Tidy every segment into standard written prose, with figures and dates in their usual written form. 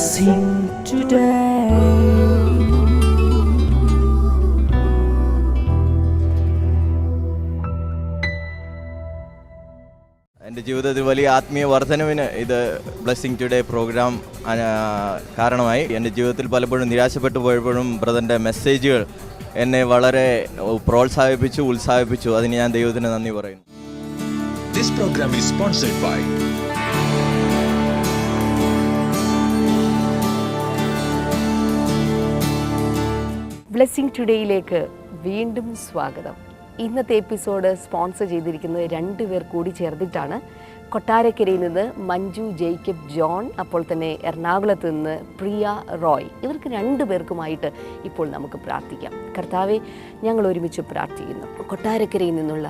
blessing today. എൻ്റെ ജീവിതത്തിൽ വലിയ ആത്മീയ വർധനവിന് ഇത് ബ്ലെസ്സിങ് ടുഡേ പ്രോഗ്രാം കാരണമായി. എൻ്റെ ജീവിതത്തിൽ പലപ്പോഴും നിരാശപ്പെട്ടു പോയപ്പോഴും ബ്രദറിൻ്റെ മെസ്സേജുകൾ എന്നെ വളരെ പ്രോത്സാഹിപ്പിച്ചു, ഉത്സാഹിപ്പിച്ചു. അതിന് ഞാൻ ദൈവത്തിന് നന്ദി പറയുന്നു. This program is sponsored by blessing ടുഡേയിലേക്ക് വീണ്ടും സ്വാഗതം. ഇന്നത്തെ എപ്പിസോഡ് സ്പോൺസർ ചെയ്തിരിക്കുന്നത് 2 പേർ കൂടി ചേർന്നിട്ടാണ്. കൊട്ടാരക്കരയിൽ നിന്ന് മഞ്ജു ജേക്കബ് ജോൺ, അപ്പോൾ തന്നെ എറണാകുളത്ത് നിന്ന് പ്രിയ റോയ്. ഇവർക്ക് 2 പേർക്കുമായിട്ട് ഇപ്പോൾ നമുക്ക് പ്രാർത്ഥിക്കാം. കർത്താവെ, ഞങ്ങൾ ഒരുമിച്ച് പ്രാർത്ഥിക്കുന്നു. കൊട്ടാരക്കരയിൽ നിന്നുള്ള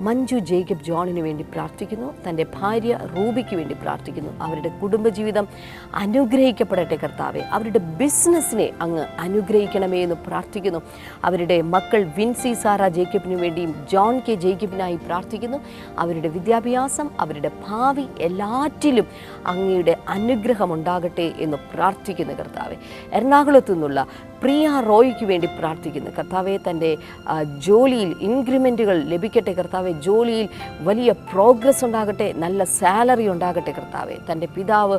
മഞ്ജു ജേക്കബ് ജോണിന് വേണ്ടി പ്രാർത്ഥിക്കുന്നു. തൻ്റെ ഭാര്യ റൂബിക്ക് വേണ്ടി പ്രാർത്ഥിക്കുന്നു. അവരുടെ കുടുംബജീവിതം അനുഗ്രഹിക്കപ്പെടട്ടെ കർത്താവെ. അവരുടെ ബിസിനസ്സിനെ അങ്ങ് അനുഗ്രഹിക്കണമേ എന്ന് പ്രാർത്ഥിക്കുന്നു. അവരുടെ മക്കൾ വിൻസി സാറ ജേക്കബിന് വേണ്ടിയും ജോൺ കെ ജേക്കബിനായി പ്രാർത്ഥിക്കുന്നു. അവരുടെ വിദ്യാഭ്യാസം, അവരുടെ ഭാവി എല്ലാറ്റിലും അങ്ങയുടെ അനുഗ്രഹം ഉണ്ടാകട്ടെ എന്ന് പ്രാർത്ഥിക്കുന്നു കർത്താവെ. എറണാകുളത്തു നിന്നുള്ള പ്രിയ റോയ്ക്ക് വേണ്ടി പ്രാർത്ഥിക്കുന്നു കർത്താവെ. തൻ്റെ ജോലിയിൽ ഇൻക്രിമെൻറ്റുകൾ ലഭിക്കട്ടെ കർത്താവെ. ജോലിയിൽ വലിയ പ്രോഗ്രസ് ഉണ്ടാകട്ടെ, നല്ല സാലറി ഉണ്ടാകട്ടെ കർത്താവെ. തൻ്റെ പിതാവ്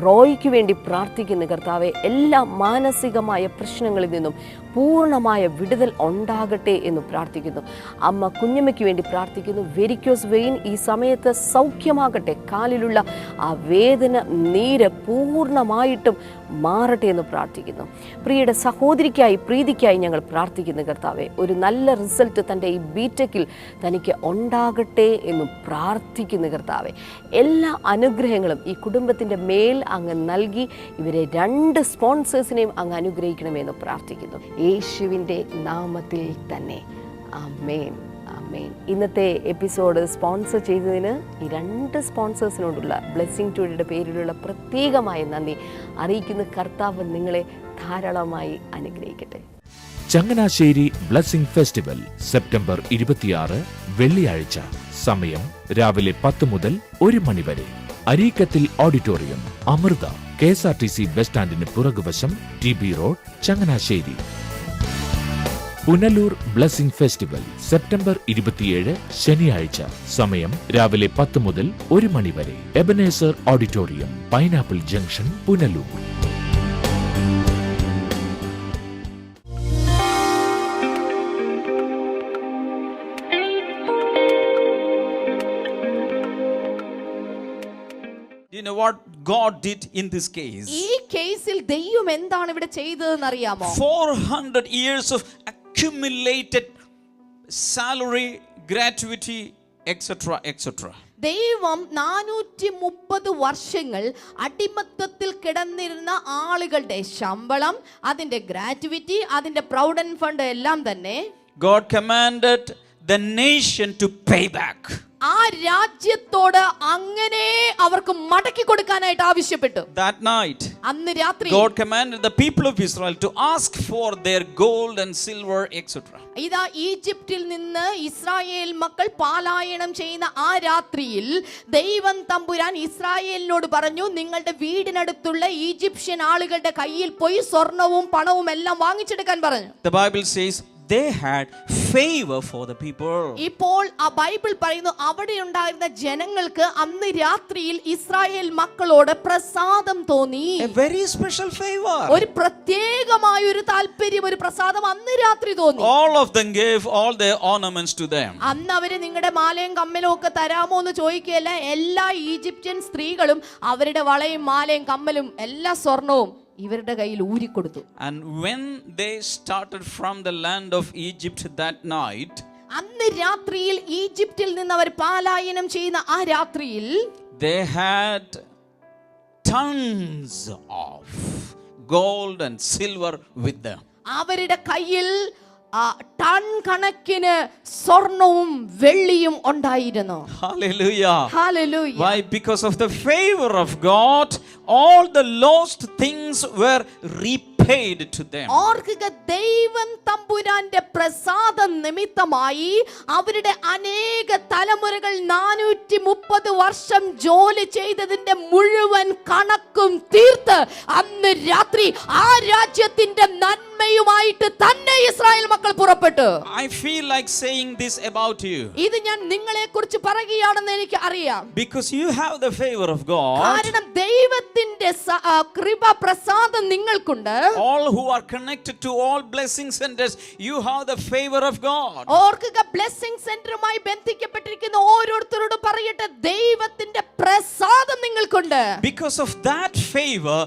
റോയ്ക്ക് വേണ്ടി പ്രാർത്ഥിക്കുന്നു കർത്താവെ. എല്ലാ മാനസികമായ പ്രശ്നങ്ങളിൽ നിന്നും പൂർണ്ണമായ വിടുതൽ ഉണ്ടാകട്ടെ എന്ന് പ്രാർത്ഥിക്കുന്നു. അമ്മ കുഞ്ഞമ്മയ്ക്ക് വേണ്ടി പ്രാർത്ഥിക്കുന്നു. വെരിക്കോസ് വെയിൻ ഈ സമയത്ത് സൗഖ്യമാകട്ടെ. കാലിലുള്ള ആ വേദന, നീര് പൂർണ്ണമായിട്ടും മാറട്ടെ എന്ന് പ്രാർത്ഥിക്കുന്നു. പ്രിയയുടെ സഹോദരിക്കായി, പ്രീതിക്കായി ഞങ്ങൾ പ്രാർത്ഥിക്കുന്നു കർത്താവെ. ഒരു നല്ല റിസൾട്ട് തൻ്റെ ഈ ബിടെക്കിൽ തനിക്ക് ഉണ്ടാകട്ടെ എന്ന് പ്രാർത്ഥിക്കുന്നു കർത്താവെ. എല്ലാ അനുഗ്രഹങ്ങളും ഈ കുടുംബത്തിൻ്റെ മേൽ അങ്ങ് നൽകി ഇവരെ 2 സ്പോൺസേഴ്സിനെയും അങ്ങ് അനുഗ്രഹിക്കണമെന്ന് പ്രാർത്ഥിക്കുന്നു. യേശുവിൻ്റെ നാമത്തിൽ തന്നെ ആമേൻ, ആമേൻ. ഇന്നത്തെ എപ്പിസോഡ് സ്പോൺസർ ചെയ്തതിന് ഈ 2 സ്പോൺസേഴ്സിനോടുള്ള ബ്ലെസ്സിങ് ടുഡേയുടെ പേരിലുള്ള പ്രത്യേകമായ നന്ദി അറിയിക്കുന്ന കർത്താവ് നിങ്ങളെ ധാരാളമായി അനുഗ്രഹിക്കട്ടെ. ചങ്ങനാശ്ശേരി ബ്ലെസ്സിംഗ് ഫെസ്റ്റിവൽ സെപ്റ്റംബർ 26 വെള്ളിയാഴ്ച. സമയം രാവിലെ 10 മുതൽ 1 മണി വരെ. അരീക്കത്തിൽ ഓഡിറ്റോറിയം, അമൃത, KSRTC ബസ് സ്റ്റാൻഡിന് പുറകുവശം, TB road, Changanassery. Punalur blessing festival September 27 ശനിയാഴ്ച. സമയം രാവിലെ 10 മുതൽ 1 മണി വരെ. Ebenezer auditorium, pineapple junction, Punalur. You know what God did in this case? ഈ കേസിൽ ദൈവം എന്താണ് ഇവിടെ ചെയ്തതെന്ന് അറിയാമോ? 400 years of accumulated salary, gratuity, etc., etc. ദൈവം 430 വർഷങ്ങൾ അടിമത്തത്തിൽ കിടന്നിരുന്ന ആളുകളുടെ ശമ്പളം, അതിന്റെ ഗ്രാറ്റുവിറ്റി, അതിന്റെ പ്രൊവിഡന്റ് ഫണ്ട് എല്ലാം തന്നെ God commanded the nation to pay back. ആ രാജ്യത്തോട് അങ്ങനെ അവർക്ക് മടക്കി കൊടുക്കാനായിട്ട് ആവശ്യപ്പെട്ടു. That night, അന്ന് രാത്രി God commanded the people of Israel to ask for their gold and silver, etc. ഇതാ ഈജിപ്തിൽ നിന്ന് ഇസ്രായേൽ മക്കൾ പലായനം ചെയ്യുന്ന ആ രാത്രിയിൽ ദൈവം തമ്പുരാൻ ഇസ്രായേലിനോട് പറഞ്ഞു, നിങ്ങളുടെ വീടിനടുത്തുള്ള ഈജിപ്ഷ്യൻ ആളുകളുടെ കയ്യിൽ പോയി സ്വർണവും പണവും എല്ലാം വാങ്ങിച്ചെടുക്കാൻ പറഞ്ഞു. The Bible says they had favor for the people. ഇപ്പോൾ ആ ബൈബിൾ പറയുന്നു, അവിടെ ഉണ്ടായിരുന്ന ജനങ്ങൾക്ക് അന്ന് രാത്രിയിൽ ഇസ്രായേൽ മക്കളോട് പ്രസാദം തോന്നി. A very special favor. ഒരു പ്രത്യേകമായ ഒരു താല്പര്യം, ഒരു പ്രസാദം അന്ന് രാത്രി തോന്നി. All of them gave all their ornaments to them. അന്ന് അവര് നിങ്ങളുടെ മാലയും കമ്മലും ഒക്കെ തരാമോ എന്ന് ചോദിക്കുകയല്ല. എല്ലാ ഈജിപ്ഷ്യൻ സ്ത്രീകളും അവരുടെ വളയും മാലയും കമ്മലും എല്ലാ സ്വർണവും ഇവരുടെ കയ്യിൽ ഊരിക്കൊടുത്തു. And when they started from the land of Egypt that night, അന്ന് രാത്രിയിൽ ഈജിപ്തിൽ നിന്ന് അവർ പലായനം ചെയ്യുന്ന ആ രാത്രിയിൽ they had tons of gold and silver with them. അവരുടെ കയ്യിൽ ടൺ കണക്കിന് സ്വർണവും വെള്ളിയും ഉണ്ടായിരുന്നു. Hallelujah. Hallelujah. Why? Because of the favor of God, all the lost things were repaid paid to them. ഓർക്കുക, ദൈവം തമ്പുരാന്റെ പ്രസാദം നിമിത്തമായി അവരുടെ അനേക തലമുറകൾ 430 വർഷം ജോലി ചെയ്തതിന്റെ മുഴുവൻ കണക്കും തീർത്ത് അന്ന് രാത്രി ആ രാജ്യത്തിന്റെ നന്മയുമായിട്ട് തന്നെ ഇസ്രായേൽ മക്കൾ പുറപ്പെട്ടു. I feel like saying this about you. ഇത് ഞാൻ നിങ്ങളെ കുറിച്ച് പറയുകയാണെന്ന് എനിക്ക് അറിയാം. Because you have the favor of God. കാരണം ദൈവത്തിന്റെ കൃപ പ്രസാദം നിങ്ങൾക്കുണ്ട്. All who are connected to all blessing centers, you have the favor of God. ഓർക്കുക, ബ്ലെസ്സിംഗ് സെന്ററുമായി ബന്ധിക്കപ്പെട്ടിരിക്കുന്ന ഓരോരുത്തരോടും പറയട്ടെ, ദൈവത്തിന്റെ പ്രസാദം നിങ്ങൾക്കുണ്ട്. Because of that favor,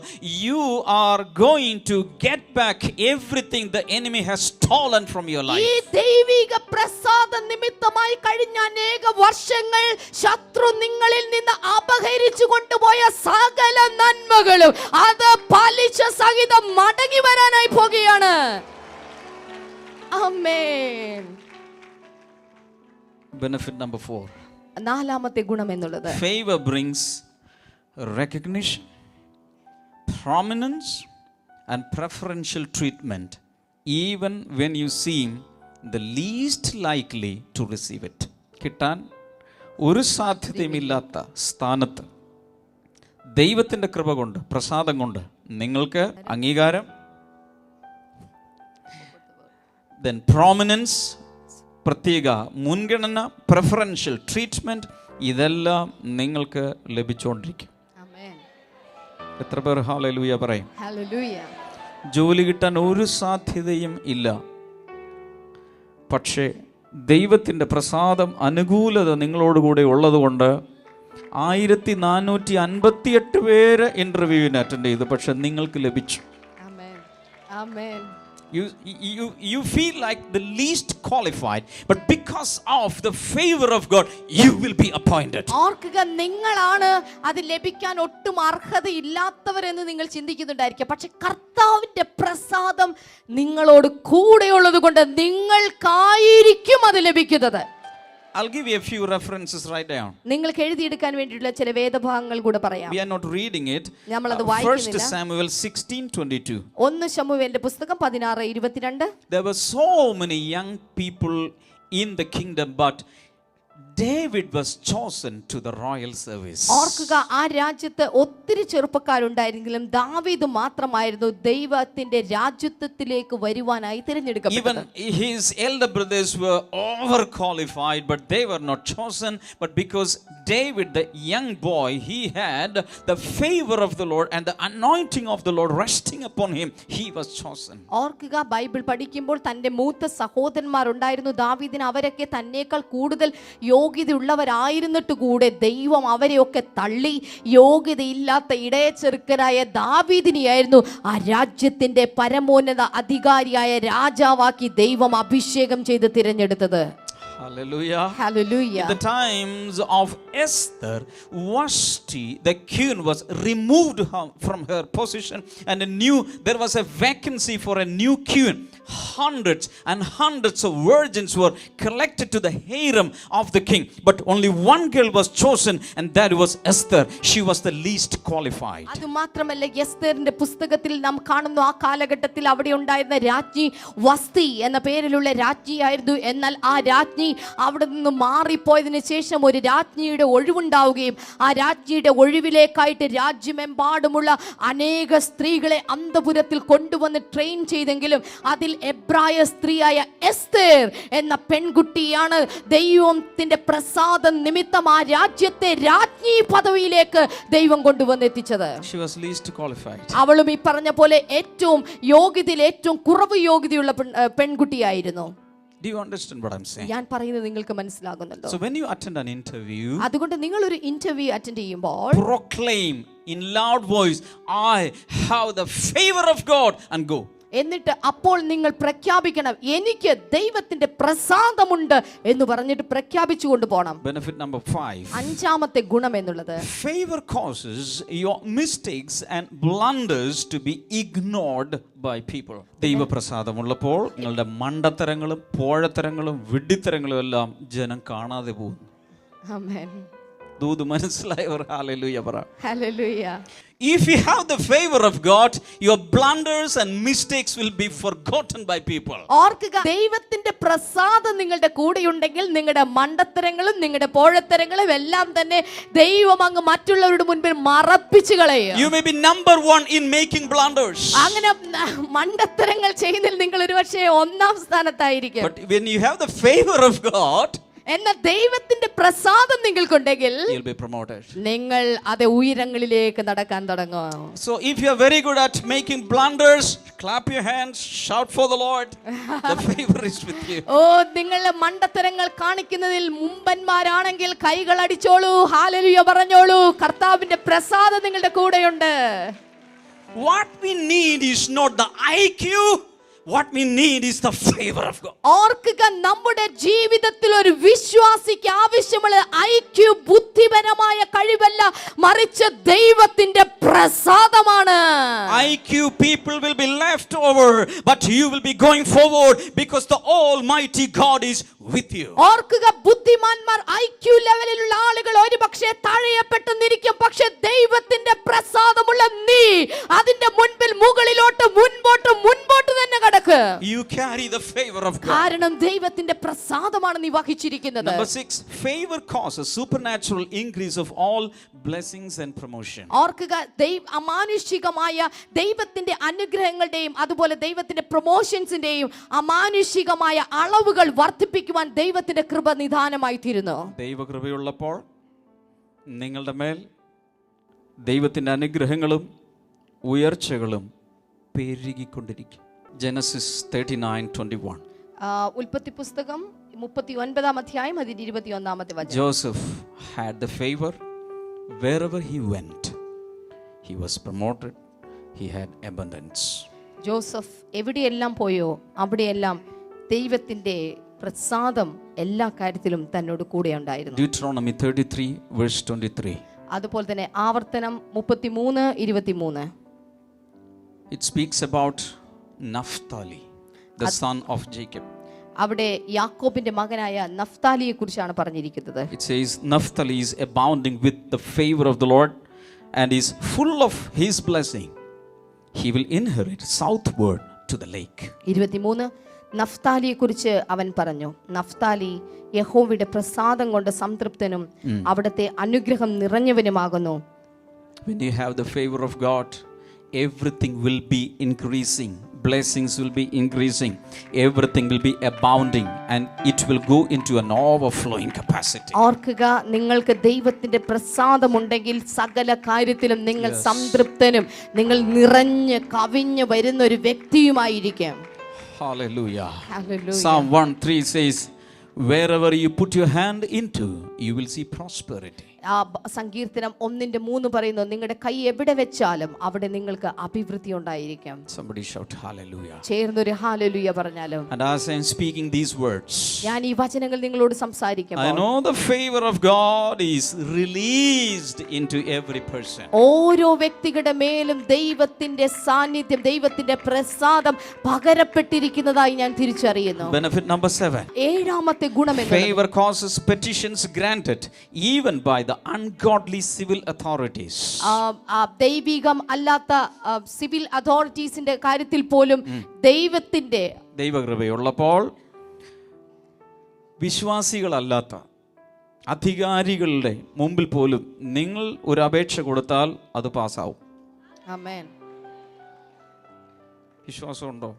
you are going to get back everything the enemy has stolen from your life. ഈ ദൈവിക പ്രസാദ നിമിത്തമായി കഴിഞ്ഞ അനേക വർഷങ്ങൾ ശത്രു നിങ്ങളിൽ നിന്ന് അപഹരിച്ചു കൊണ്ടുപോയ സകല നന്മകളും അത് പലിശ സഹിതം മടങ്ങി വരാനായി പോകുകയാണ്. ആമേൻ. Benefit number 4. നാലാമത്തെ ഗുണം എന്നുള്ളത്, Favor brings recognition, prominence and preferential treatment even when you seem the least likely to receive it. കിട്ടാൻ ഒരു സാധ്യതയുമില്ലാത്ത സ്ഥാനത്ത് ദൈവത്തിൻ്റെ കൃപ കൊണ്ട്, പ്രസാദം കൊണ്ട് നിങ്ങൾക്ക് അംഗീകാരം, then prominence, പ്രത്യേക മുൻഗണന, preferential treatment, ഇതെല്ലാം നിങ്ങൾക്ക് ലഭിച്ചുകൊണ്ടിരിക്കും. എത്ര പേർ ഹല്ലേലൂയ പറയും? ഹല്ലേലൂയ. ജോലി കിട്ടാൻ ഒരു സാധ്യതയും ഇല്ല, പക്ഷേ ദൈവത്തിൻ്റെ പ്രസാദം, അനുകൂലത നിങ്ങളോടുകൂടെ ഉള്ളതുകൊണ്ട് 1458 പേര് ഇന്റർവ്യൂവിന് അറ്റൻഡ് ചെയ്തു, പക്ഷെ നിങ്ങൾക്ക് ലഭിച്ചു. ആമേൻ. ആമേൻ. You feel like the least qualified, but because of the favor of God, you will be appointed. ഓർക്കുക, നിങ്ങളാണ് അത് ലഭിക്കാൻ ഒട്ടും അർഹതയില്ലാത്തവരെന്ന് നിങ്ങൾ ചിന്തിക്കുന്നുണ്ടായിരിക്കും. പക്ഷെ കർത്താവിന്റെ പ്രസാദം നിങ്ങളോട് കൂടെയുള്ളത് കൊണ്ട് നിങ്ങൾക്കായിരിക്കും അത് ലഭിക്കുന്നത്. I'll give you a few references right down. നിങ്ങൾക്ക് എഴുതിയെടുക്കാൻ വേണ്ടിയിട്ടുള്ള ചില വേദഭാഗങ്ങൾ കൂടെ പറയാം. We are not reading it. നമ്മളത് 1 വായിക്കുന്നില്ല. Samuel 16:22. 1 ശമൂവേലിന്റെ പുസ്തകം 16:22. There were so many young people in the kingdom, but David was chosen to the royal service. ഓർക്കുക, ആ രാജ്യത്ത് ഒത്തിരി ചെറുപ്പക്കാരുണ്ടായിരുന്നെങ്കിലും ദാവീദ് മാത്രമായിരുന്നു ദൈവത്തിന്റെ രാജ്യത്വത്തിലേക്ക് വരുവാനായി തിരഞ്ഞെടുക്കപ്പെട്ടത്. Even his elder brothers were overqualified, but they were not chosen. But because David, the young boy, he had the favor of the Lord and the anointing of the Lord resting upon him, he was chosen. ഓർക്കുക, Bible പഠിക്കുമ്പോൾ തന്റെ മൂത്ത സഹോദരന്മാരുണ്ടായിരുന്നു ദാവീദിന്. അവരൊക്കെ തന്നേക്കാൾ കൂടുതൽ യോഗ്യതയുള്ളവരായിരുന്നിട്ട് കൂടെ ദൈവം അവരെയൊക്കെ തള്ളി യോഗ്യതയില്ലാത്ത ഇടയച്ചെറുക്കനായ ദാവീദിനെയായിരുന്നു ആ രാജ്യത്തിന്റെ പരമോന്നത അധികാരിയായ രാജാവാക്കി ദൈവം അഭിഷേകം ചെയ്ത് തിരഞ്ഞെടുത്തത്. Hallelujah. Hallelujah. In the times of Esther, Vashti, the queen, was removed from her position, and there was a vacancy for a new queen. Hundreds and hundreds of virgins were collected to the harem of the king, but only one girl was chosen, and that was Esther. She was the least qualified. അത് മാത്രമല്ല, എസ്തേറിന്റെ പുസ്തകത്തിൽ നാം കാണുന്നു, ആ കാലഘട്ടത്തിൽ അവിടെ ഉണ്ടായിരുന്ന രാജ്ഞി വസ്തി എന്ന പേരിലുള്ള രാജ്ഞിയായിരുന്നു. എന്നാൽ ആ രാജ്ഞി അവിടെ നിന്ന് മാറിപ്പോയതിനു ശേഷം ഒരു രാജ്ഞിയുടെ ഒഴിവുണ്ടാവുകയും ആ രാജ്ഞിയുടെ ഒഴിവിലേക്കായിട്ട് രാജ്യമെമ്പാടുമുള്ള അനേക സ്ത്രീകളെ അന്തപുരത്തിൽ കൊണ്ടുവന്ന് ട്രെയിൻ ചെയ്തെങ്കിലും അതിൽ എബ്രായ സ്ത്രീയായ എസ്തേർ എന്ന പെൺകുട്ടിയാണ് ദൈവത്തിന്റെ പ്രസാദ നിമിത്തം ആ രാജ്യത്തെ രാജ്ഞി പദവിയിലേക്ക് ദൈവം കൊണ്ടുവന്നെത്തിച്ചത്. She was least qualified. അവളും ഈ പറഞ്ഞ പോലെ ഏറ്റവും യോഗ്യതയിൽ ഏറ്റവും കുറവ് യോഗ്യതയുള്ള പെൺകുട്ടിയായിരുന്നു. Do you understand what I'm saying? ഞാൻ പറയുന്നത് നിങ്ങൾക്ക് മനസ്സിലാകുന്നുണ്ടോ? So when you attend an interview, അതുകൊണ്ട് നിങ്ങൾ ഒരു ഇന്റർവ്യൂ അറ്റൻഡ് ചെയ്യുമ്പോൾ proclaim in loud voice, I have the favor of God, and go. എന്നിട്ട് അപ്പോൾ നിങ്ങൾ പ്രഖ്യാപിക്കണം, എനിക്ക് ദൈവത്തിന്റെ പ്രസാദമുണ്ട് എന്ന് പറഞ്ഞിട്ട് പ്രഖ്യാപിച്ചു കൊണ്ടുപോകണം. Benefit number 5. അഞ്ചാമത്തെ ഗുണം എന്നുള്ളത്, Favor causes your mistakes and blunders to be ignored by people. ദൈവപ്രസാദമുള്ളപ്പോൾ നിങ്ങളുടെ മണ്ടത്തരങ്ങളും പോഴത്തരങ്ങളും വിഡ്ഢിത്തരങ്ങളും എല്ലാം ജനം കാണാതെ പോകുന്നു. ആമേൻ. ദൂത് മനസ്സിലായവർ ഹല്ലേലൂയ പറ. Hallelujah. If you have the favor of God, your blunders and mistakes will be forgotten by people. ഓർക്കുക, ദൈവത്തിന്റെ പ്രസാദം നിങ്ങളുടെ കൂടെയുണ്ടെങ്കിൽ നിങ്ങളുടെ മണ്ടത്തരങ്ങളും നിങ്ങളുടെ പോഴത്തരങ്ങളും എല്ലാം തന്നെ ദൈവം അങ്ങ് മറ്റുള്ളവരുടെ മുൻപിൽ മറപ്പിച്ചു കളയും. You may be number one in making blunders. അങ്ങനെ മണ്ടത്തരങ്ങൾ ചെയ്യുന്നതിൽ നിങ്ങൾ ഒരുപക്ഷേ ഒന്നാം സ്ഥാനത്തായിരിക്കും. But when you have the favor of God, എന്നാൽ ദൈവത്തിന്റെ പ്രസാദം നിങ്ങൾക്കുണ്ടെങ്കിൽ you'll be promoted. നിങ്ങൾ അതേ ഉയരങ്ങളിലേക്ക് നടക്കാൻ തുടങ്ങും. So if you are very good at making blunders, clap your hands, shout for the Lord. The favor is with you. ഓ, നിങ്ങൾ മണ്ടത്തരങ്ങൾ കാണിക്കുന്നതിൽ മുമ്പന്മാരാണെങ്കിൽ കൈകൾ അടിച്ചോളൂ, ഹല്ലേലൂയ പറഞ്ഞോളൂ. കർത്താവിന്റെ പ്രസാദം നിങ്ങളുടെ കൂടെയുണ്ട്. What we need is not the IQ. What we need is the favor of God. ഓർക്കുക, നമ്മുടെ ജീവിതത്തിൽ ഒരു വിശ്വാസിക്ക് ആവശ്യമുള്ള ഐക്യു ബുദ്ധിപരമായ കഴിവല്ല, മറിച്ച് ദൈവത്തിന്റെ പ്രസാദമാണ്. IQ people will be left over, but you will be going forward because the Almighty God is with you. ഓർക്കുക, ബുദ്ധിമാന്മാർ ഐക്യു ലെവലിലുള്ള ആളുകൾ ഒരുപക്ഷെ താഴെപ്പെട്ടെന്നിരിക്കും, പക്ഷെ ദൈവത്തിന്റെ പ്രസാദമുള്ള നീ അതിന്റെ മുൻപിൽ മുകളിലോട്ട് മുൻപോട്ട് തന്നെ കടക്ക്. You carry the favor of God. കാരണം ദൈവത്തിന്റെ പ്രസാദമാണ് നീ വഹിച്ചിരിക്കുന്നത്. Number 6, favor causes supernatural increase of all blessings and promotion. ഓർക്കുക, അമാനുഷികമായ ദൈവത്തിന്റെ അനുഗ്രഹങ്ങളുടെയും അതുപോലെ ദൈവത്തിന്റെ പ്രൊമോഷൻസിന്റെയും അമാനുഷികമായ അളവുകൾ വർദ്ധിപ്പിക്കുവാൻ ദൈവത്തിന്റെ കൃപ നിദാനമായി തീരുന്നു. ദൈവകൃപയുള്ളപ്പോൾ നിങ്ങളുടെ മേൽ ദൈവത്തിന്റെ അനുഗ്രഹങ്ങളും ഉയർച്ചകളും പെരുകിക്കൊണ്ടിരിക്കും. Genesis 39:21. ഉൽപ്പത്തി പുസ്തകം 39-ാം അധ്യായം അതിന്റെ 21-ാമത്തെ വചനം. Joseph had the favor wherever he went. He was promoted. He had abundance. Joseph എവിടെയെല്ലാം പോയോ അവിടെയെല്ലാം ദൈവത്തിന്റെ പ്രസാദം എല്ലാ കാര്യത്തിലും തന്നോട് കൂടെ ഉണ്ടായിരുന്നു. Deuteronomy 33:23. അതുപോലെ തന്നെ ആവർത്തനം 33:23. It speaks about Naphtali, the son of Jacob. അവിടെ യാക്കോബിന്റെ മകനായ നഫ്താലിയെ കുറിച്ചാണ് പറഞ്ഞിരിക്കുന്നത്. It says Naphtali is abounding with the favor of the Lord and is full of his blessing. He will inherit southward to the lake. 23 നഫ്താലിയെ കുറിച്ച് അവൻ പറഞ്ഞു, Naphtali യഹോവയുടെ പ്രസാദം കൊണ്ട് സംതൃപ്തനും അവിടുത്തെ അനുഗ്രഹം നിറഞ്ഞവനുമാകുന്നു. When you have the favor of God, everything will be increasing. Blessings will be increasing. Everything will be abounding and it will go into an overflowing capacity. ഓർക്കുക, നിങ്ങൾക്ക് ദൈവത്തിന്റെ പ്രസാദമുണ്ടെങ്കിൽ സകല കാര്യത്തിലും നിങ്ങൾ സംതൃപ്തനും നിങ്ങൾ നിറഞ്ഞ് കവിഞ്ഞു വരുന്ന ഒരു വ്യക്തിയുമായിരിക്കും. Hallelujah. Hallelujah. Psalm 1:3 says, wherever you put your hand into, you will see prosperity. ആ സങ്കീർത്തനം 1:3 പറയുന്നു, നിങ്ങളുടെ കൈ എവിടെ വെച്ചാലും അവിടെ നിങ്ങൾക്ക് അഭിവൃദ്ധി ഉണ്ടായിരിക്കും. Somebody shout hallelujah. ചേർന്നൊരു ഹല്ലേലൂയ പറഞ്ഞാലോ. And as I am speaking these words, ഞാൻ ഈ വചനങ്ങൾ നിങ്ങളോട് സംസാരിക്കുമ്പോൾ I know the favor of God is released into every person. ഓരോ വ്യക്തികളുടെ മേലും ദൈവത്തിന്റെ സാന്നിധ്യം, ദൈവത്തിന്റെ പ്രസാദം പകരപ്പെട്ടിരിക്കുന്നതായി ഞാൻ തിരിച്ചറിയുന്നു. Benefit number 7. ഏഴാമത്തെ ഗുണം എന്താണ്? Favor causes petitions granted even by the ungodly civil authorities. ദൈവികം അല്ലാത്ത സിവിൽ അതോറിറ്റീസിന്റെ കാര്യത്തിൽ പോലും ദൈവത്തിന്റെ ദൈവകൃപയുള്ളപ്പോൾ വിശ്വാസികളല്ലാത്ത അധികാരികളുടെ മുമ്പിൽ പോലും നിങ്ങൾ ഒരു അപേക്ഷ കൊടുത്താൽ അത് പാസ്സാവും. ആമേൻ. വിശ്വാസമുണ്ടോ?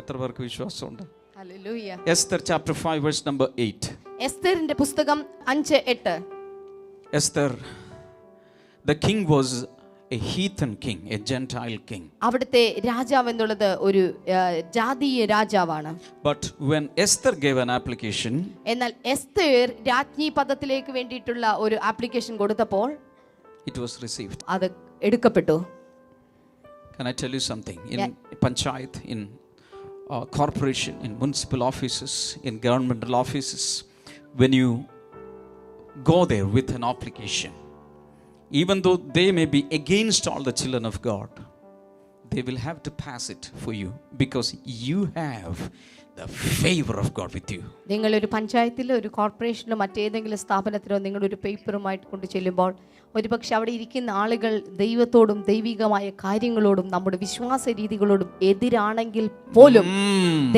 എത്ര പേർക്ക് വിശ്വാസമുണ്ട്? Hallelujah. Esther chapter 5 verse number 8. എസ്തറിന്റെ പുസ്തകം 5:8. Esther, the king was a heathen king, a Gentile king. അവിടുത്തെ രാജാവ് എന്നുള്ളത് ഒരു ജാതീയ രാജാവാണ്. But when Esther gave an application, എന്നാൽ എസ്തർ രാജ്ഞി പദത്തിലേക്ക് വേണ്ടിയിട്ടുള്ള ഒരു ആപ്ലിക്കേഷൻ കൊടുത്തപ്പോൾ it was received. അത് എടുക്കപ്പെട്ടു. Can I tell you something? In panchayat, in corporation, in municipal offices, in governmental offices, when you go there with an application, even though they may be against all the children of God, they will have to pass it for you because you have the favor of God with you. നിങ്ങളൊരു പഞ്ചായത്തിലോ ഒരു കോർപ്പറേഷനിലോ മറ്റേതെങ്കിലും സ്ഥാപനത്തിലോ നിങ്ങളൊരു പേപ്പറുമായിട്ട് കൊണ്ട് ചെല്ലുമ്പോൾ ഒരുപക്ഷെ അവിടെ ഇരിക്കുന്ന ആളുകൾ ദൈവത്തോടും ദൈവികമായ കാര്യങ്ങളോടും നമ്മുടെ വിശ്വാസ രീതികളോടും എതിരാണെങ്കിൽ പോലും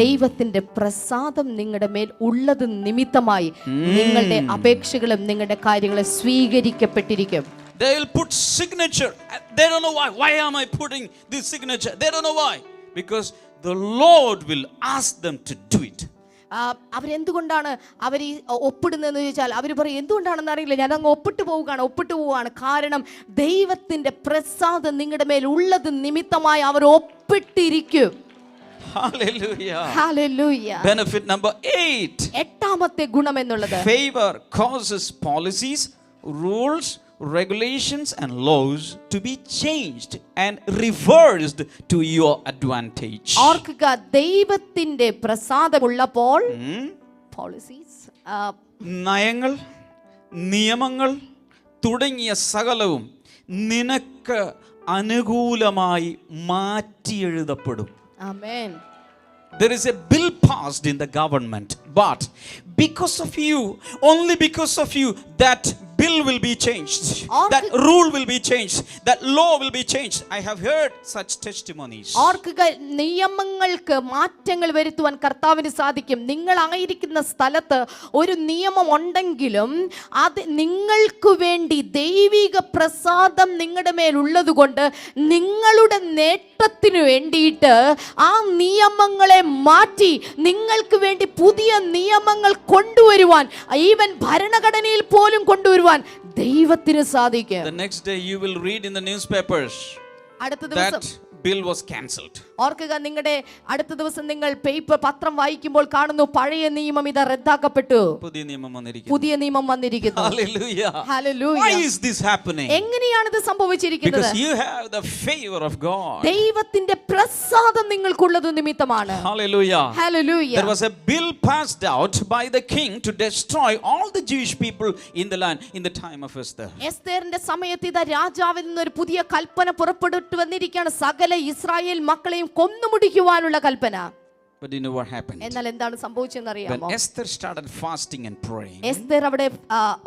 ദൈവത്തിന്റെ പ്രസാദം നിങ്ങളുടെ മേൽ ഉള്ളത് നിമിത്തമായി നിങ്ങളുടെ അപേക്ഷകളും നിങ്ങളുടെ കാര്യങ്ങളും സ്വീകരിക്കപ്പെട്ടിരിക്കും. They will put signature. They don't know why. Why am I putting this signature? They don't know why. Because the Lord will ask them to do it. അവരെന്തുകൊണ്ടാണ് അവർ ഈ ഒപ്പിടുന്നതെന്ന് ചോദിച്ചാൽ അവർ പറയും എന്തുകൊണ്ടാണെന്ന് അറിയില്ല, ഞാൻ അങ്ങ് ഒപ്പിട്ട് പോവുകയാണ്. കാരണം ദൈവത്തിന്റെ പ്രസാദം നിങ്ങളുടെ മേൽ ഉള്ളത് നിമിത്തമായി അവർ ഒപ്പിട്ടിരിക്കും. Hallelujah. Hallelujah. Benefit number 8. എട്ടാമത്തെ ഗുണം എന്നുള്ളത് Favor causes policies, rules, regulations and laws to be changed and reversed to your advantage. ഓർക്കുക, ദൈവത്തിന്റെ പ്രസാദമുള്ളപ്പോൾ പോളിസീസ്, നയങ്ങൾ, നിയമങ്ങൾ തുടങ്ങിയ സകലവും നിനക്ക് അനുകൂലമായി മാറ്റിയെഴുതപ്പെടും. ആമേൻ. There is a bill passed in the government, but because of you, only because of you, that bill will be changed, that rule will be changed, that law will be changed. I have heard such testimonies. ഓർക്കുക, നിയമങ്ങൾക്ക് മാറ്റങ്ങൾ വരുത്തുവാൻ കർത്താവിന് സാധിക്കും. നിങ്ങൾ ആയിരിക്കുന്ന സ്ഥലത്ത് ഒരു നിയമം ഉണ്ടെങ്കിലും അത് നിങ്ങൾക്ക് വേണ്ടി ദൈവിക പ്രസാദം നിങ്ങളുടെ മേലുള്ളത് കൊണ്ട് നിങ്ങളുടെ നേട്ടത്തിനു വേണ്ടിയിട്ട് ആ നിയമങ്ങളെ മാറ്റി നിങ്ങൾക്ക് വേണ്ടി പുതിയ നിയമങ്ങൾ കൊണ്ടുവരുവാൻ, ഈവൻ ഭരണഘടനയിൽ പോലും കൊണ്ടുവരുവാൻ ദൈവത്തിന് സാധിക്കും. The next day you will read in the newspapers അടുത്ത ദിവസം that bill was cancelled. ഓർക്കുക, നിങ്ങളുടെ അടുത്ത ദിവസം നിങ്ങൾ പത്രം വായിക്കുമ്പോൾ കാണുന്നു പഴയ നിയമം ഇത് റദ്ദാക്കപ്പെട്ടു, പുതിയ നിയമം വന്നിരിക്കുന്നു. Hallelujah. Hallelujah. Why is this happening? എങ്ങനെയാണ് ഇത് സംഭവിച്ചിരിക്കുന്നത്? Because you have the favor of God. ദൈവത്തിന്റെ പ്രസാദം നിങ്ങൾക്കുള്ളത് നിമിത്തമാണ്. Hallelujah. Hallelujah. There was a bill passed out by the king to destroy all the Jewish people in the land in the time of Esther. എസ്തേറിന്റെ സമയത്ത് ഇതാ രാജാവിൽ നിന്ന് ഒരു പുതിയ കൽപ്പന പുറപ്പെട്ടു വന്നിരിക്കുകയാണ്, സകല ഇസ്രായേൽ മക്കളെയും കൊന്നുമുടിക്കുവാനുള്ള കൽപ്പന. But you know what happened? എന്നാൽ എന്താണ് സംഭവിച്ചതെന്ന് അറിയാമോ? When Esther started fasting and praying, Esther അവിടെ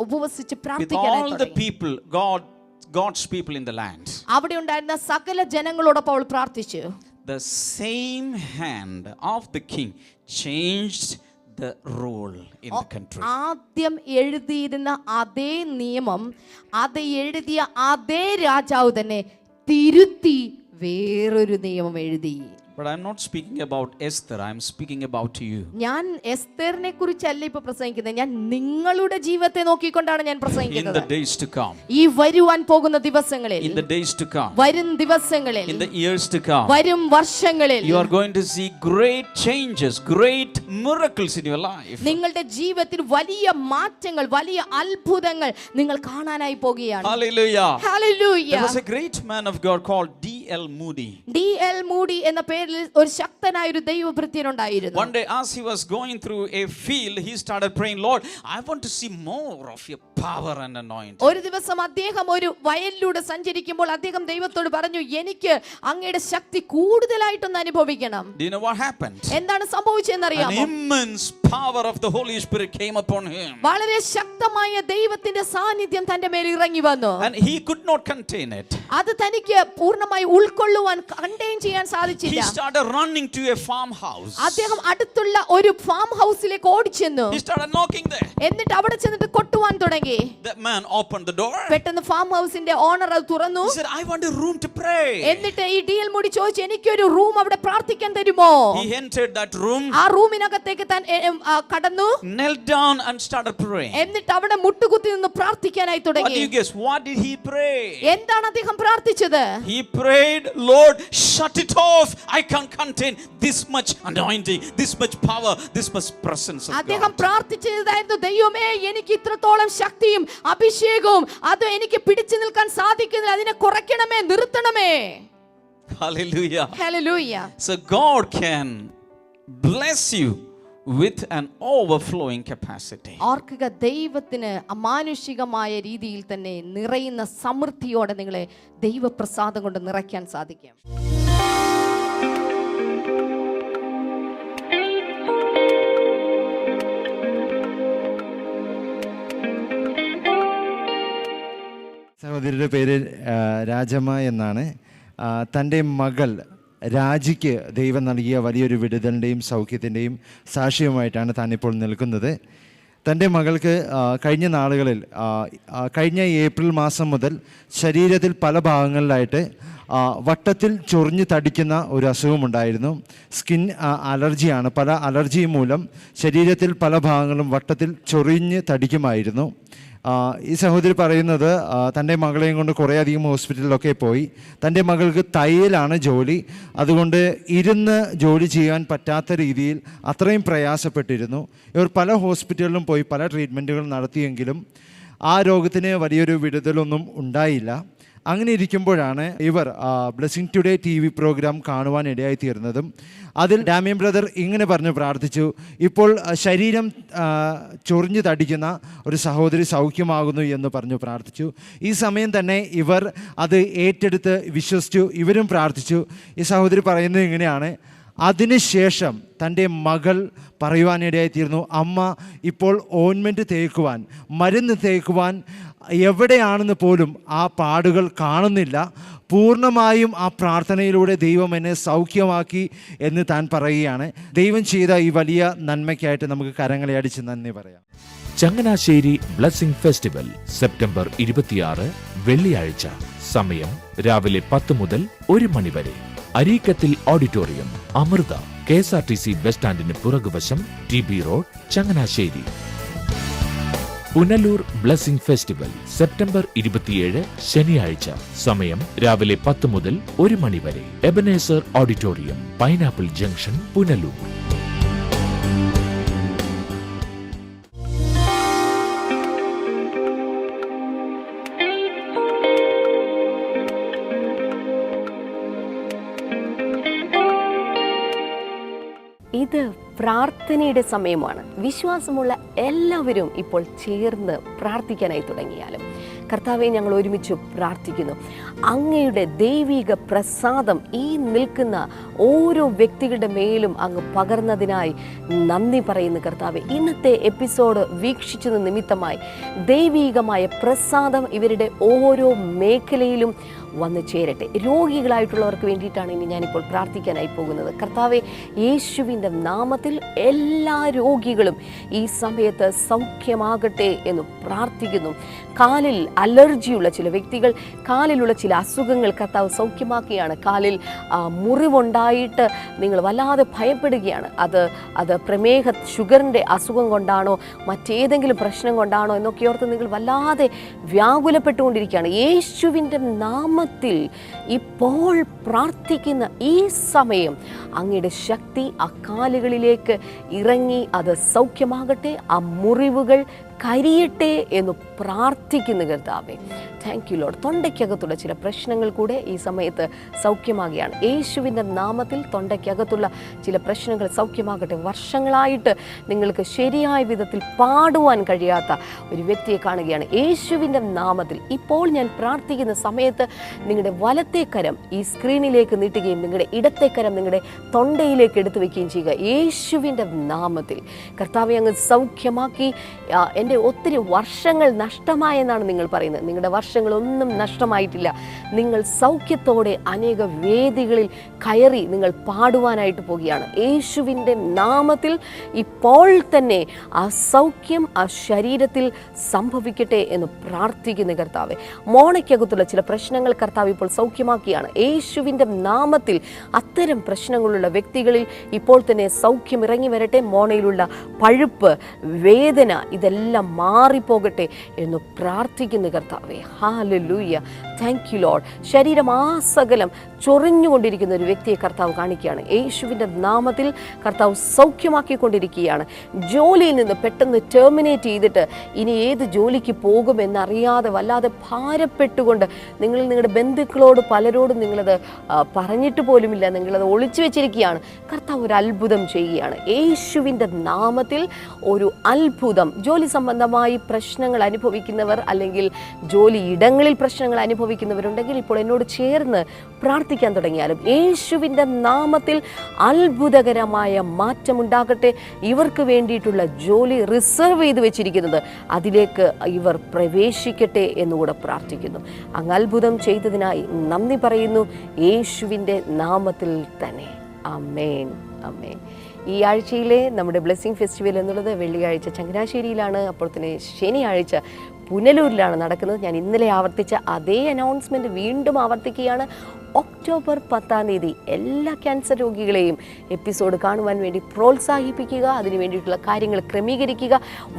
ഉപവസിച്ച് പ്രാർത്ഥിക്കാൻ with all the people, God's people in the land, അവിടെ ഉണ്ടായിരുന്ന സകല ജനങ്ങളോടൊപ്പം അവൾ പ്രാർത്ഥിച്ചു. The same hand of the king changed the rule in the country. ആദ്യം എഴുതിയിരുന്ന അതേ നിയമം, അത് എഴുതിയ അതേ രാജാവ് തന്നെ തിരുത്തി വേറൊരു നിയമം എഴുതി. But I'm not speaking about Esther, I'm speaking about you. ഞാൻ എസ്തേറിനെ കുറിച്ചല്ല ഇപ്പോൾ പ്രസംഗിക്കുന്നത്, ഞാൻ നിങ്ങളുടെ ജീവിതത്തെ നോക്കിക്കൊണ്ടാണ് ഞാൻ പ്രസംഗിക്കുന്നത്. In the days to come, ഈ വരുവാൻ പോകുന്ന ദിവസങ്ങളിൽ, in the days to come, വരും ദിവസങ്ങളിൽ, in the years to come, വരും വർഷങ്ങളിൽ you are going to see great changes, great miracles in your life. നിങ്ങളുടെ ജീവിതത്തിൽ വലിയ മാറ്റങ്ങൾ, വലിയ അത്ഭുതങ്ങൾ നിങ്ങൾ കാണാനായി പോകുകയാണ്. Hallelujah. Hallelujah. There was a great man of God called D.L. Moody. D.L. Moody എന്ന പേരിൽ ഒരു ശക്തനായ ഒരു ദൈവഭൃത്യനുണ്ടായിരുന്നു. One day as he was going through a field, he started praying, Lord, I want to see more of your power and anointing. ഒരു ദിവസം അദ്ദേഹം ഒരു വയലിലൂടെ സഞ്ചരിക്കുമ്പോൾ അദ്ദേഹം ദൈവത്തോട് പറഞ്ഞു, എനിക്ക് അങ്ങയുടെ ശക്തി കൂടുതലായിട്ടൊന്ന് അനുഭവിക്കണം. Do you know what happened? എന്താണ് സംഭവിച്ചതെന്ന് അറിയാമോ? An immense power of the Holy Spirit came upon him. വളരെ ശക്തമായ ദൈവത്തിന്റെ സാന്നിധ്യം തന്റെ മേൽ ഇറങ്ങി വന്നു. And he could not contain it. അത് തനിക്ക് പൂർണ്ണമായി ഉൾക്കൊള്ളുവാൻ കണ്ടെയ്ൻ ചെയ്യാൻ സാധിച്ചില്ല. He started running to a farmhouse. അദ്ദേഹം അടുത്തുള്ള ഒരു ഫാം ഹൗസിലേക്ക് ഓടിച്ചെന്നു. He started knocking there. എന്നിട്ട് അവിടെ ചെന്നിട്ട് കൊട്ടുവാൻ തുടങ്ങി. That man opened the door. പെട്ടെന്ന് ഫാം ഹൗസിന്റെ ഓണർ അത് തുറന്നു. He said, I want a room to pray. എന്നിട്ട് ഈ D.L. മൂഡി ചോദിച്ചു, എനിക്കൊരു റൂം അവിടെ പ്രാർത്ഥിക്കാൻ തരുമോ? He entered that room. ആ റൂമിനകത്തേക്ക് താൻ കടന്നു, knelt down and started praying. എന്നിട്ട് അവിടെ മുട്ടുകുത്തി നിന്ന് പ്രാർത്ഥിക്കാനായി What do തുടങ്ങി. you guess? What did he pray? എന്താണ് അദ്ദേഹം പ്രാർത്ഥിച്ചത്? He prayed, Lord, shut it off. I can't contain this much anointing, this much power, this much presence of അദ്ദേഹം God. പ്രാർത്ഥിച്ചതായിരുന്നു, ദൈവമേ എനിക്ക് ഇത്രത്തോളം ശക്തിയും അഭിഷേകവും അത് എനിക്ക് പിടിച്ചു നിൽക്കാൻ സാധിക്കുന്നില്ല, അതിനെ കുറയ്ക്കണമേ, നിർത്തണമേ. Hallelujah. Hallelujah. So God can bless you with an overflowing capacity. ഓർക്കുക, ദൈവത്തിന് അമാനുഷികമായ രീതിയിൽ തന്നെ നിറയുന്ന സമൃദ്ധിയോടെ നിങ്ങളെ ദൈവപ്രസാദം കൊണ്ട് നിറയ്ക്കാൻ സാധിക്കും. സഹോദരിയുടെ പേര് രാജമ്മ എന്നാണ്. തൻ്റെ മകൾ രാജിക്ക് ദൈവം നൽകിയ വലിയൊരു വിടുതലിൻ്റെയും സൗഖ്യത്തിൻ്റെയും സാക്ഷ്യവുമായിട്ടാണ് താനിപ്പോൾ നിൽക്കുന്നത്. തൻ്റെ മകൾക്ക് കഴിഞ്ഞ നാളുകളിൽ കഴിഞ്ഞ ഏപ്രിൽ മാസം മുതൽ ശരീരത്തിൽ പല ഭാഗങ്ങളിലായിട്ട് വട്ടത്തിൽ ചൊറിഞ്ഞ് തടിക്കുന്ന ഒരു അസുഖമുണ്ടായിരുന്നു. സ്കിൻ അലർജിയാണ്. പല അലർജി മൂലം ശരീരത്തിൽ പല ഭാഗങ്ങളും വട്ടത്തിൽ ചൊറിഞ്ഞ് തടിക്കുമായിരുന്നു. ഈ സഹോദരി പറയുന്നത് തൻ്റെ മകളെയും കൊണ്ട് കുറേയധികം ഹോസ്പിറ്റലിലൊക്കെ പോയി. തൻ്റെ മകൾക്ക് തയ്യലാണ് ജോലി. അതുകൊണ്ട് ഇരുന്ന് ജോലി ചെയ്യാൻ പറ്റാത്ത രീതിയിൽ അത്രയും പ്രയാസപ്പെട്ടിരുന്നു. ഇവർ പല ഹോസ്പിറ്റലിലും പോയി പല ട്രീറ്റ്മെൻറ്റുകൾ നടത്തിയെങ്കിലും ആ രോഗത്തിന് വലിയൊരു വിടുതലൊന്നും ഉണ്ടായില്ല. അങ്ങനെ ഇരിക്കുമ്പോഴാണ് ഇവർ ബ്ലെസ്സിങ് ടുഡേ TV പ്രോഗ്രാം കാണുവാൻ ഇടയായി തീർന്നതും. അതിൽ ഡാമിയൻ ബ്രദർ ഇങ്ങനെ പറഞ്ഞു പ്രാർത്ഥിച്ചു, ഇപ്പോൾ ശരീരം ചൊറിഞ്ഞു തടിക്കുന്ന ഒരു സഹോദരി സൗഖ്യമാകുന്നു എന്ന് പറഞ്ഞു പ്രാർത്ഥിച്ചു. ഈ സമയം തന്നെ ഇവർ അത് ഏറ്റെടുത്ത് വിശ്വസിച്ചു. ഇവരും പ്രാർത്ഥിച്ചു. ഈ സഹോദരി പറയുന്നത് ഇങ്ങനെയാണ്, അതിനുശേഷം തൻ്റെ മകൾ പറയുവാനിടയായിത്തീർന്നു, അമ്മ ഇപ്പോൾ ഓയിൻമെൻറ്റ് തേക്കുവാൻ, മരുന്ന് തേക്കുവാൻ എവിടെയാണെന്ന് പോലും ആ പാടുകൾ കാണുന്നില്ല. പൂർണ്ണമായും ആ പ്രാർത്ഥനയിലൂടെ ദൈവം എന്നെ സൗഖ്യമാക്കി എന്ന് താൻ പറയുകയാണ്. ദൈവം ചെയ്ത ഈ വലിയ നന്മയ്ക്കായിട്ട് നമുക്ക് കരങ്ങളെ അടിച്ച് നന്ദി പറയാം. ചങ്ങനാശ്ശേരി ബ്ലെസ്സിംഗ് ഫെസ്റ്റിവൽ സെപ്റ്റംബർ 26 വെള്ളിയാഴ്ച. സമയം രാവിലെ 10 മുതൽ 1 മണി വരെ. അരീക്കത്തിൽ ഓഡിറ്റോറിയം, അമൃത, KSRTC ബസ് സ്റ്റാൻഡിന് പുറകുവശം, TB road, Changanassery. Punalur blessing festival September 27 ശനിയാഴ്ച. സമയം രാവിലെ 10 മുതൽ 1 മണി വരെ. Ebenezer auditorium, pineapple junction, Punalur. ഇത് പ്രാർത്ഥനയുടെ സമയമാണ്. വിശ്വാസമുള്ള എല്ലാവരും ഇപ്പോൾ ചേർന്ന് പ്രാർത്ഥിക്കാനായി തുടങ്ങിയാലും. കർത്താവെ, ഞങ്ങൾ ഒരുമിച്ച് പ്രാർത്ഥിക്കുന്നു. അങ്ങയുടെ ദൈവിക പ്രസാദം ഈ നിൽക്കുന്ന ഓരോ വ്യക്തികളുടെ മേലും അങ്ങ് പകർന്നതിനായി നന്ദി പറയുന്നു കർത്താവെ. ഇന്നത്തെ എപ്പിസോഡ് വീക്ഷിച്ചത് നിമിത്തമായി ദൈവികമായ പ്രസാദം ഇവരുടെ ഓരോ മേഖലയിലും വന്നു ചേരട്ടെ. രോഗികളായിട്ടുള്ളവർക്ക് വേണ്ടിയിട്ടാണ് ഇനി ഞാനിപ്പോൾ പ്രാർത്ഥിക്കാനായി പോകുന്നത്. കർത്താവെ, യേശുവിൻ്റെ നാമത്തിൽ എല്ലാ രോഗികളും ഈ സമയത്ത് സൗഖ്യമാകട്ടെ എന്ന് പ്രാർത്ഥിക്കുന്നു. കാലിൽ അലർജിയുള്ള ചില വ്യക്തികൾ, കാലിലുള്ള ചില അസുഖങ്ങൾ കർത്താവ് സൗഖ്യമാക്കുകയാണ്. കാലിൽ മുറിവുണ്ടായിട്ട് നിങ്ങൾ വല്ലാതെ ഭയപ്പെടുകയാണ്. അത് പ്രമേഹ ഷുഗറിൻ്റെ അസുഖം കൊണ്ടാണോ മറ്റേതെങ്കിലും പ്രശ്നം കൊണ്ടാണോ എന്നൊക്കെ ഓർത്ത് നിങ്ങൾ വല്ലാതെ വ്യാകുലപ്പെട്ടുകൊണ്ടിരിക്കുകയാണ്. യേശുവിൻ്റെ നാമത്തിൽ ഇപ്പോൾ പ്രാർത്ഥിക്കുന്ന ഈ സമയം അങ്ങയുടെ ശക്തി ആ കാലുകളിലേക്ക് ഇറങ്ങി അത് സൗഖ്യമാകട്ടെ. ആ മുറിവുകൾ കരിയട്ടെ എന്ന് പ്രാർത്ഥിക്കുന്നു കർത്താവേ. Thank you Lord. തൊണ്ടയ്ക്കകത്തുള്ള ചില പ്രശ്നങ്ങൾ കൂടെ ഈ സമയത്ത് സൗഖ്യമാകുകയാണ്. യേശുവിൻ്റെ നാമത്തിൽ തൊണ്ടയ്ക്കകത്തുള്ള ചില പ്രശ്നങ്ങൾ സൗഖ്യമാകട്ടെ. വർഷങ്ങളായിട്ട് നിങ്ങൾക്ക് ശരിയായ വിധത്തിൽ പാടുവാൻ കഴിയാത്ത ഒരു വ്യക്തിയെ കാണുകയാണ്. യേശുവിൻ്റെ നാമത്തിൽ ഇപ്പോൾ ഞാൻ പ്രാർത്ഥിക്കുന്ന സമയത്ത് നിങ്ങളുടെ വലത്തെ കരം ഈ സ്ക്രീനിലേക്ക് നീട്ടുകയും നിങ്ങളുടെ ഇടത്തെ കരം നിങ്ങളുടെ തൊണ്ടയിലേക്ക് എടുത്തു വയ്ക്കുകയും ചെയ്യുക. യേശുവിൻ്റെ നാമത്തിൽ കർത്താവെ അങ്ങ് സൗഖ്യമാക്കി. എൻ്റെ ഒത്തിരി വർഷങ്ങൾ നഷ്ടമായെന്നാണ് നിങ്ങൾ പറയുന്നത്. നിങ്ങളുടെ വർഷങ്ങളൊന്നും നഷ്ടമായിട്ടില്ല. നിങ്ങൾ സൗഖ്യത്തോടെ അനേക വേദികളിൽ കയറി നിങ്ങൾ പാടുവാനായിട്ട് പോവുകയാണ്. യേശുവിൻ്റെ നാമത്തിൽ ഇപ്പോൾ തന്നെ ആ സൗഖ്യം ആ ശരീരത്തിൽ സംഭവിക്കട്ടെ എന്ന് പ്രാർത്ഥിക്കുന്ന കർത്താവെ. മോണയ്ക്കകത്തുള്ള ചില പ്രശ്നങ്ങൾ കർത്താവ് ഇപ്പോൾ സൗഖ്യമാക്കിയാണ്. യേശുവിൻ്റെ നാമത്തിൽ അത്തരം പ്രശ്നങ്ങളുള്ള വ്യക്തികളിൽ ഇപ്പോൾ തന്നെ സൗഖ്യം ഇറങ്ങി വരട്ടെ. മോണയിലുള്ള പഴുപ്പ്, വേദന ഇതെല്ലാം മാറിപ്പോകട്ടെ എന്ന് പ്രാർത്ഥിക്കുന്ന കർത്താവേ. ഹല്ലേലൂയ. Thank you Lord. ശരീരം ആസകലം ചൊറിഞ്ഞുകൊണ്ടിരിക്കുന്ന ഒരു വ്യക്തിയെ കർത്താവ് കാണിക്കുകയാണ്. യേശുവിൻ്റെ നാമത്തിൽ കർത്താവ് സൗഖ്യമാക്കിക്കൊണ്ടിരിക്കുകയാണ്. ജോലിയിൽ നിന്ന് പെട്ടെന്ന് ടെർമിനേറ്റ് ചെയ്തിട്ട് ഇനി ഏത് ജോലിക്ക് പോകുമെന്നറിയാതെ വല്ലാതെ ഭാരപ്പെട്ടുകൊണ്ട് നിങ്ങളുടെ ബന്ധുക്കളോട് പലരോടും നിങ്ങളത് പറഞ്ഞിട്ട് പോലുമില്ല, നിങ്ങളത് ഒളിച്ചു വെച്ചിരിക്കുകയാണ്. കർത്താവ് ഒരു അത്ഭുതം ചെയ്യുകയാണ്. യേശുവിൻ്റെ നാമത്തിൽ ഒരു അത്ഭുതം. ജോലി സംബന്ധമായി പ്രശ്നങ്ങൾ അനുഭവിക്കുന്നവർ അല്ലെങ്കിൽ ജോലി ഇടങ്ങളിൽ പ്രശ്നങ്ങൾ അനുഭവിക്കുന്നവരുണ്ടെങ്കിൽ ഇപ്പോൾ എന്നോട് ചേർന്ന് പ്രാർത്ഥിക്കാൻ തുടങ്ങിയാലും യേശുവിൻ്റെ നാമത്തിൽ അത്ഭുതകരമായ മാറ്റമുണ്ടാകട്ടെ. ഇവർക്ക് വേണ്ടിയിട്ടുള്ള ജോലി റിസർവ് ചെയ്ത് വെച്ചിരിക്കുന്നത് അതിലേക്ക് ഇവർ പ്രവേശിക്കട്ടെ എന്നുകൂടെ പ്രാർത്ഥിക്കുന്നു. അങ്ങ് അത്ഭുതം ചെയ്തതിനായി നന്ദി പറയുന്നു, യേശുവിൻ്റെ നാമത്തിൽ തന്നെ. ആമേൻ, ആമേൻ. ഈ ആഴ്ചയിലെ നമ്മുടെ ബ്ലെസ്സിങ് ഫെസ്റ്റിവൽ എന്നുള്ളത് വെള്ളിയാഴ്ച ചങ്ങനാശ്ശേരിയിലാണ്, അപ്പോൾ തന്നെ ശനിയാഴ്ച പുനലൂരിലാണ് നടക്കുന്നത്. ഞാൻ ഇന്നലെ ആവർത്തിച്ച അതേ അനൗൺസ്മെൻറ്റ് വീണ്ടും ആവർത്തിക്കുകയാണ്. ഒക്ടോബർ 10 എല്ലാ ക്യാൻസർ രോഗികളെയും എപ്പിസോഡ് കാണുവാൻ വേണ്ടി പ്രോത്സാഹിപ്പിക്കുക, അതിനു വേണ്ടിയിട്ടുള്ള കാര്യങ്ങൾ ക്രമീകരിക്കുക,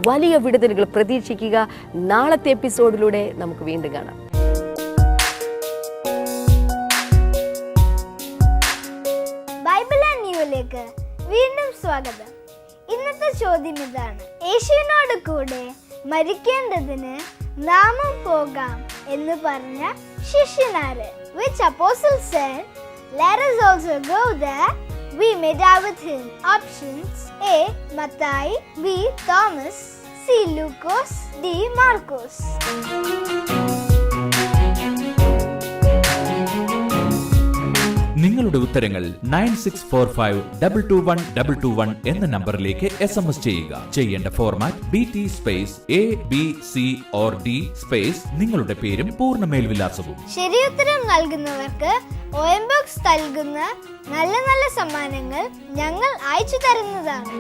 വലിയ വിടുതലുകൾ പ്രതീക്ഷിക്കുക. നാളത്തെ എപ്പിസോഡിലൂടെ നമുക്ക് വീണ്ടും കാണാം. ബൈബിൾ ആൻഡ് ന്യൂയിലേക്ക് വീണ്ടും സ്വാഗതം. ഇന്നത്തെ ചോദ്യം ഇതാണ്: യേശുവിനോട് കൂടെ മരിക്കേണ്ടതിന് നാമും പോകാം എന്ന് പറഞ്ഞ ശിഷ്യനാര്? Which apostle said, "Let us also go there, we may die with him"? Options: A. Mattai, B. Thomas, C. Lucas, D. Marcos. നിങ്ങളുടെ ഉത്തരങ്ങൾ 9645221221 എന്ന നമ്പറിലേക്ക് SMS ചെയ്യുക. ചെയ്യേണ്ട format BT space ABC or D space നിങ്ങളുടെ പേരും പൂർണ്ണ മേൽവിലാസവും. ശരിയുത്തരം നൽകുന്നവർക്ക് OM ബോക്സ് നൽകുന്ന നല്ല നല്ല സമ്മാനങ്ങൾ ഞങ്ങൾ അയച്ചു തരുന്നതാണ്.